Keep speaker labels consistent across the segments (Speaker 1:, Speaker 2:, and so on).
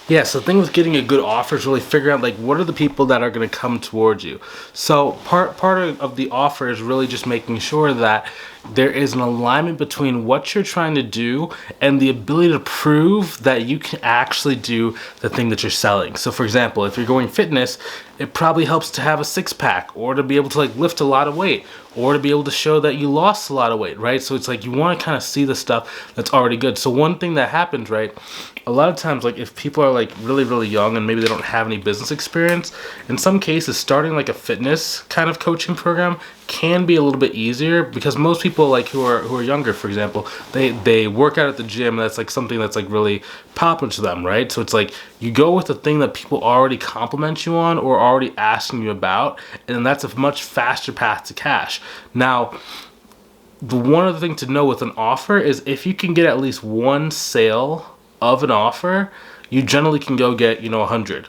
Speaker 1: Yeah, so the thing with getting a good offer is really figuring out like what are the people that are going to come towards you. So part of the offer is really just making sure that there is an alignment between what you're trying to do and the ability to prove that you can actually do the thing that you're selling. So for example, if you're going fitness, it probably helps to have a six pack or to be able to like lift a lot of weight or to be able to show that you lost a lot of weight, right? So it's like you want to kind of see the stuff that's already good. So one thing that happens, right? A lot of times, like if people are like really, really young and maybe they don't have any business experience, in some cases, starting like a fitness kind of coaching program can be a little bit easier because most people like who are younger, for example, they work out at the gym. That's like something that's like really popular to them, right? So it's like you go with the thing that people already compliment you on or already asking you about, and then that's a much faster path to cash. Now, the one other thing to know with an offer is if you can get at least one sale of an offer, you generally can go get 100.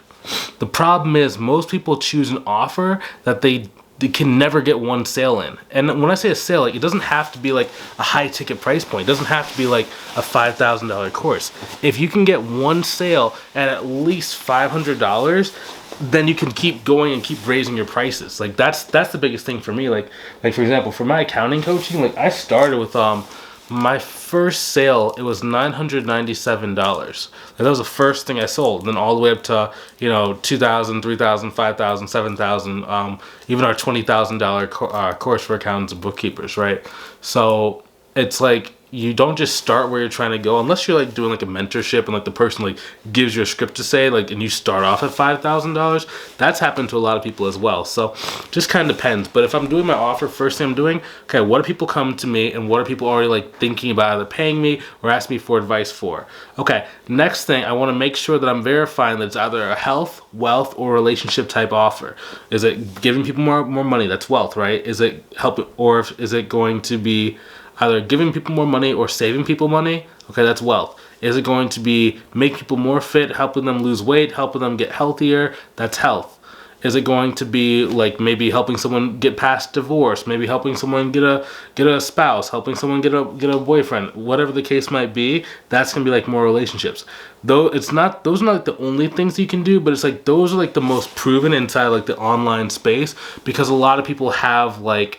Speaker 1: The problem is most people choose an offer that they can never get one sale in. And when I say a sale, like it doesn't have to be like a high ticket price point. It doesn't have to be like a $5,000 course. If you can get one sale at least $500, then you can keep going and keep raising your prices. Like that's the biggest thing for me. Like for example, for my accounting coaching, like I started with my first sale, it was $997. Like that was the first thing I sold. Then all the way up to, $2,000, $3,000, $5,000, $7,000, even our $20,000 course for accountants and bookkeepers, right? So it's like you don't just start where you're trying to go unless you're like doing like a mentorship and like the person like gives you a script to say like and you start off at $5,000. That's happened to a lot of people as well. So just kind of depends. But if I'm doing my offer, first thing I'm doing, okay, what do people come to me and what are people already like thinking about either paying me or asking me for advice for? Okay, next thing, I want to make sure that I'm verifying that it's either a health, wealth, or relationship type offer. Is it giving people more money? That's wealth, right? Is it helping, or is it going to be either giving people more money or saving people money? Okay, that's wealth. Is it going to be make people more fit, helping them lose weight, helping them get healthier? That's health. Is it going to be like maybe helping someone get past divorce, maybe helping someone get a spouse, helping someone get a boyfriend, whatever the case might be? That's gonna be like more relationships. Though those are not like the only things you can do, but it's like those are like the most proven inside like the online space because a lot of people have like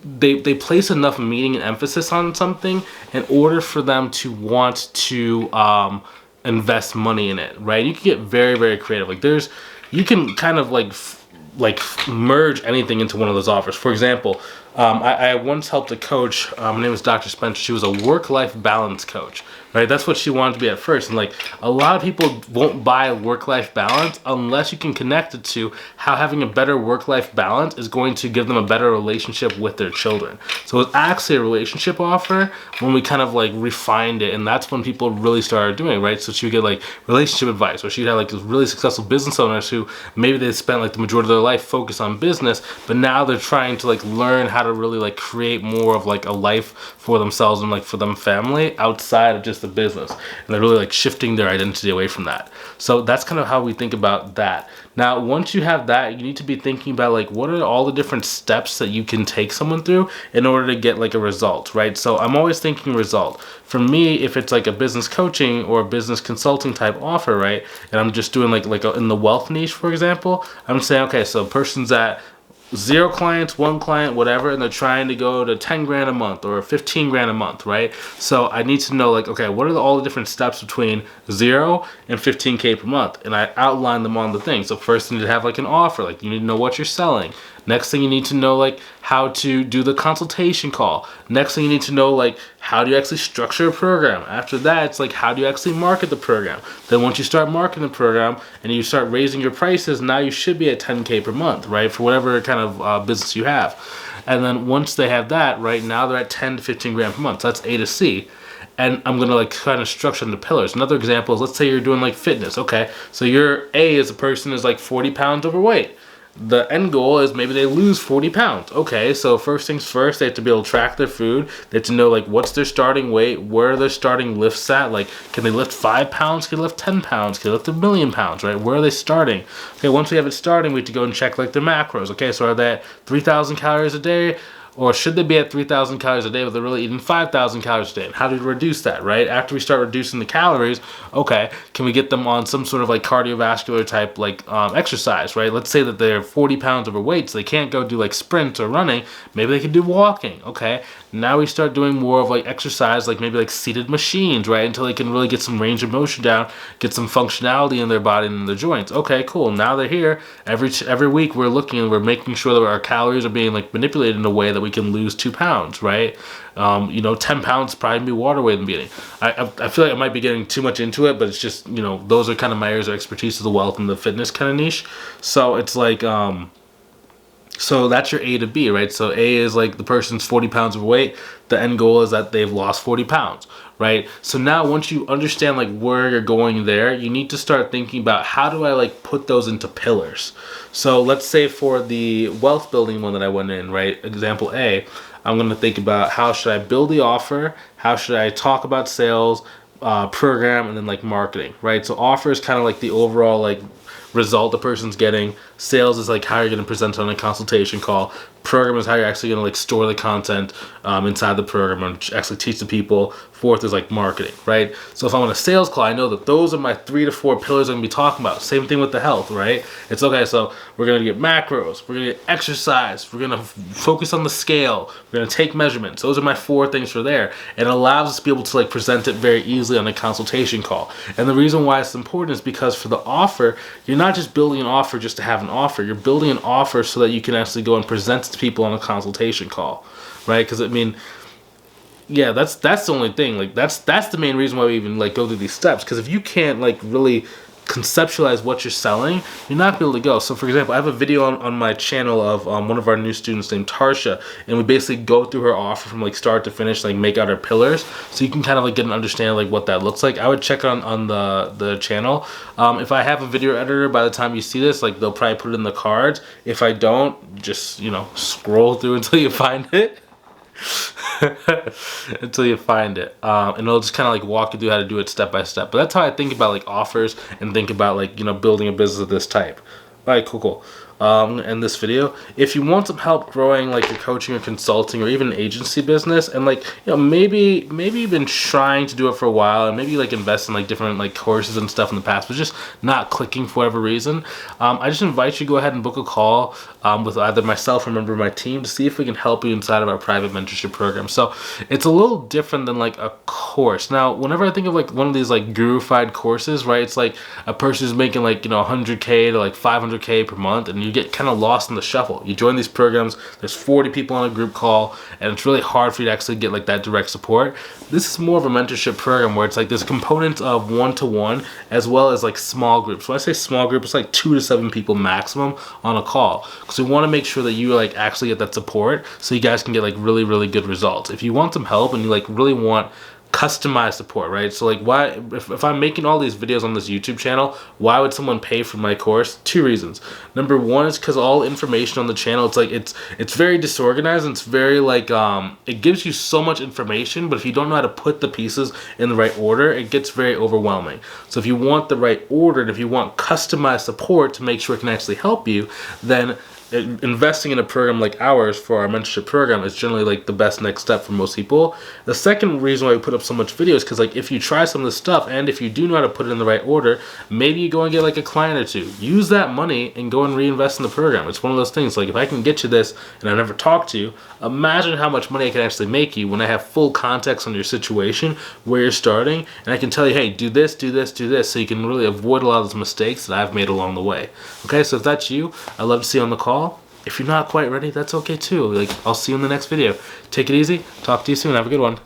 Speaker 1: they place enough meaning and emphasis on something in order for them to want to invest money in it, right? You can get very, very creative. Like you can kind of like merge anything into one of those offers. For example, I once helped a coach. Her name was Dr. Spencer. She was a work-life balance coach, right? That's what she wanted to be at first. And like a lot of people won't buy work-life balance unless you can connect it to how having a better work-life balance is going to give them a better relationship with their children. So it's actually a relationship offer when we kind of like refined it, and that's when people really started doing it, right? So she would get like relationship advice, or she'd have like these really successful business owners who maybe they spent like the majority of their life focused on business, but now they're trying to like learn how to really like create more of like a life for themselves and like for them family outside of just the business, and they're really like shifting their identity away from that. So that's kind of how we think about that. Now once you have that, you need to be thinking about like what are all the different steps that you can take someone through in order to get like a result, right? So I'm always thinking result. For me, if it's like a business coaching or a business consulting type offer, right, and I'm just doing in the wealth niche, for example, I'm saying, okay, so a person's at 0 clients, 1 client, whatever, and they're trying to go to 10 grand a month or 15 grand a month, right? So I need to know like, okay, what are all the different steps between 0 and 15K per month? And I outline them on the thing. So first you need to have like an offer, like you need to know what you're selling. Next thing you need to know like how to do the consultation call. Next thing you need to know like how do you actually structure a program. After that, it's like how do you actually market the program. Then once you start marketing the program and you start raising your prices, now you should be at 10K per month, right? For whatever kind of business you have. And then once they have that, right, now they're at 10 to 15 grand per month. So that's A to C. And I'm going to like kind of structure into pillars. Another example is let's say you're doing like fitness. Okay, so your A as a person is like 40 pounds overweight. The end goal is maybe they lose 40 pounds. Okay, so first things first, they have to be able to track their food. They have to know like what's their starting weight, where are their starting lifts at. Like, can they lift 5 pounds? Can they lift 10 pounds? Can they lift 1,000,000 pounds, right? Where are they starting? Okay, once we have it starting, we have to go and check like their macros. Okay, so are they at 3,000 calories a day? Or should they be at 3,000 calories a day, but they're really eating 5,000 calories a day? And how do we reduce that, right? After we start reducing the calories, okay, can we get them on some sort of like cardiovascular type like exercise, right? Let's say that they're 40 pounds overweight, so they can't go do like sprints or running. Maybe they can do walking, okay? Now we start doing more of like exercise, like maybe like seated machines, right? Until they can really get some range of motion down, get some functionality in their body and in their joints. Okay, cool. Now they're here. Every week we're looking and we're making sure that our calories are being like manipulated in a way that we can lose 2 pounds, right? 10 pounds probably be water weight in the beginning. I feel like I might be getting too much into it, but it's just, those are kind of my areas of expertise, of the wealth and the fitness kind of niche. So it's like, so that's your A to B, right? So A is like the person's 40 pounds overweight. The end goal is that they've lost 40 pounds, right? So now once you understand like where you're going there, you need to start thinking about how do I like put those into pillars. So let's say for the wealth building one that I went in, right? Example A, I'm going to think about how should I build the offer? How should I talk about sales, program, and then like marketing, right? So offer is kind of like the overall like result the person's getting. Sales is like how you're going to present on a consultation call. Program is how you're actually going to like store the content inside the program and actually teach the people. Fourth is like marketing, right? So if I'm on a sales call, I know that those are my 3 to 4 pillars I'm going to be talking about. Same thing with the health, right? It's okay, so we're going to get macros, we're going to get exercise, we're going to focus on the scale, we're going to take measurements. Those are my 4 things for there. And it allows us to be able to like present it very easily on a consultation call. And the reason why it's important is because for the offer, you're not just building an offer just to have an offer. You're building an offer so that you can actually go and present it to people on a consultation call, right? Because yeah, that's the only thing. Like that's the main reason why we even like go through these steps. Because if you can't like really conceptualize what you're selling, you're not gonna be able to go. So for example, I have a video on my channel of one of our new students named Tarsha, and we basically go through her offer from like start to finish, like make out her pillars, so you can kind of like get an understanding like what that looks like. I would check on the channel. If I have a video editor, by the time you see this, like they'll probably put it in the cards. If I don't, just scroll through until you find it. Until you find it, and it'll just kind of like walk you through how to do it step by step. But that's how I think about like offers and think about like building a business of this type. All right, cool. In this video, if you want some help growing like your coaching or consulting or even an agency business, and like maybe you've been trying to do it for a while, and maybe like invest in like different like courses and stuff in the past, but just not clicking for whatever reason, I just invite you to go ahead and book a call with either myself or a member of my team to see if we can help you inside of our private mentorship program. So it's a little different than like a course. Now, whenever I think of like one of these like guru-fied courses, right, it's like a person who's making like 100K to like 500K per month, and you get kind of lost in the shuffle. You join these programs, there's 40 people on a group call, and it's really hard for you to actually get like that direct support. This is more of a mentorship program where it's like there's components of one-to-one as well as like small groups. When I say small group, it's like 2 to 7 people maximum on a call, because we want to make sure that you like actually get that support so you guys can get like really, really good results. If you want some help and you like really want customized support, right? So like why, if I'm making all these videos on this YouTube channel, why would someone pay for my course? 2 reasons. Number one is because all information on the channel, it's like it's very disorganized, and it's very like it gives you so much information, but if you don't know how to put the pieces in the right order, it gets very overwhelming. So if you want the right order, and if you want customized support to make sure it can actually help you, then investing in a program like ours for our mentorship program is generally like the best next step for most people. The second reason why we put up so much videos, because like if you try some of this stuff and if you do know how to put it in the right order, maybe you go and get like a client or 2. Use that money and go and reinvest in the program. It's one of those things, like if I can get you this and I never talked to you, imagine how much money I can actually make you when I have full context on your situation, where you're starting, and I can tell you, hey, do this, do this, do this, so you can really avoid a lot of those mistakes that I've made along the way. Okay, so if that's you, I'd love to see you on the call. If you're not quite ready, that's okay too. Like, I'll see you in the next video. Take it easy. Talk to you soon. Have a good one.